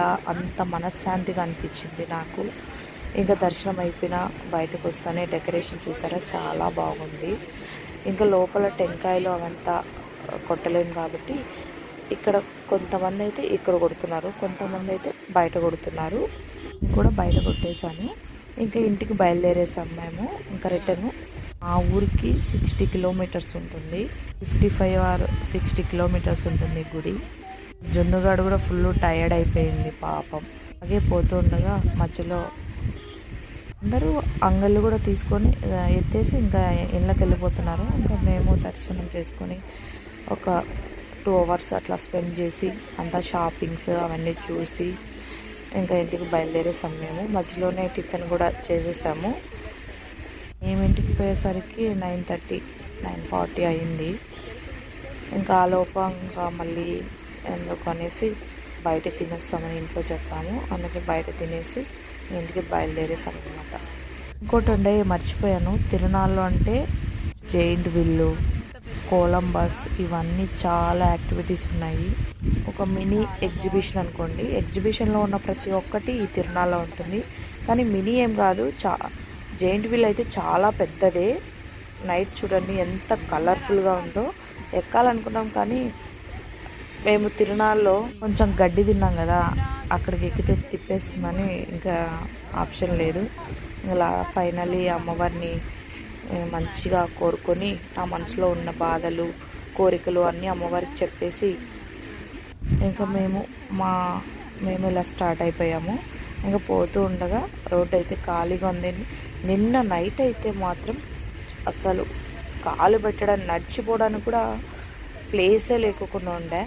అంత మనశ్శాంతిగా అనిపించింది నాకు. ఇంకా దర్శనం అయిపోయిన బయటకు వస్తానే డెకరేషన్ చూసారా, చాలా బాగుంది. ఇంకా లోపల టెంకాయలు అవంతా కొట్టలేము కాబట్టి ఇక్కడ కొంతమంది అయితే ఇక్కడ కొడుతున్నారు, కొంతమంది అయితే బయట కొడుతున్నారు. కూడా బయట కొట్టేశాను. ఇంకా ఇంటికి బయలుదేరేసాము మేము. ఇంకా రిటర్న్ ఆ ఊరికి 60 కిలోమీటర్స్ ఉంటుంది, 55 ఆర్ 60 కిలోమీటర్స్ ఉంటుంది గుడి. జున్నుగాడు కూడా ఫుల్ టయర్డ్ అయిపోయింది పాపం. అలాగే పోతూ ఉండగా మధ్యలో అందరూ అంగళ్ళు కూడా తీసుకొని ఎత్తేసి ఇంకా ఇళ్ళకి వెళ్ళిపోతున్నారు. ఇంకా మేము దర్శనం చేసుకొని ఒక 2 అవర్స్ అట్లా స్పెండ్ చేసి అంతా షాపింగ్స్ అవన్నీ చూసి ఇంకా ఇంటికి బయలుదేరేసాము. మేము మధ్యలోనే టిఫిన్ కూడా చేసేసాము. మేము ఇంటికి పోయేసరికి 9:30 9:40 అయింది. ఇంకా ఆ లోపల ఇంకా మళ్ళీ ఎందుకు అనేసి బయట తినేస్తామని ఇంట్లో చెప్పాము. అందుకే బయట తినేసి ఇంటికి బయలుదేరేసాం అనమాట. ఇంకోటి ఉండే మర్చిపోయాను, తిరునాళ్ళు అంటే జైంట్ విల్లు, కొలంబస్, ఇవన్నీ చాలా యాక్టివిటీస్ ఉన్నాయి. ఒక మినీ ఎగ్జిబిషన్ అనుకోండి. ఎగ్జిబిషన్లో ఉన్న ప్రతి ఒక్కటి ఈ తిరునాళ్ళలో ఉంటుంది. కానీ మినీ ఏం కాదు, జైంట్ విల్ అయితే చాలా పెద్దదే. నైట్ చూడండి ఎంత కలర్ఫుల్గా ఉందో. ఎక్కాలనుకున్నాం కానీ మేము తిరునాళ్ళలో కొంచెం గడ్డి తిన్నాం కదా, అక్కడికి ఎక్కితే తిప్పేస్తుందని ఇంకా ఆప్షన్ లేదు. ఇలా ఫైనల్లీ అమ్మవారిని మంచిగా కోరుకొని నా మనసులో ఉన్న బాధలు కోరికలు అన్నీ అమ్మవారికి చెప్పేసి ఇంకా మేము ఇలా స్టార్ట్ అయిపోయాము. ఇంకా పోతూ ఉండగా రోడ్డు అయితే ఖాళీగా ఉంది. నిన్న నైట్ అయితే మాత్రం అసలు కాలు పెట్టడానికి నడిచిపోవడానికి కూడా ప్లేసే లేకుండా ఉండే.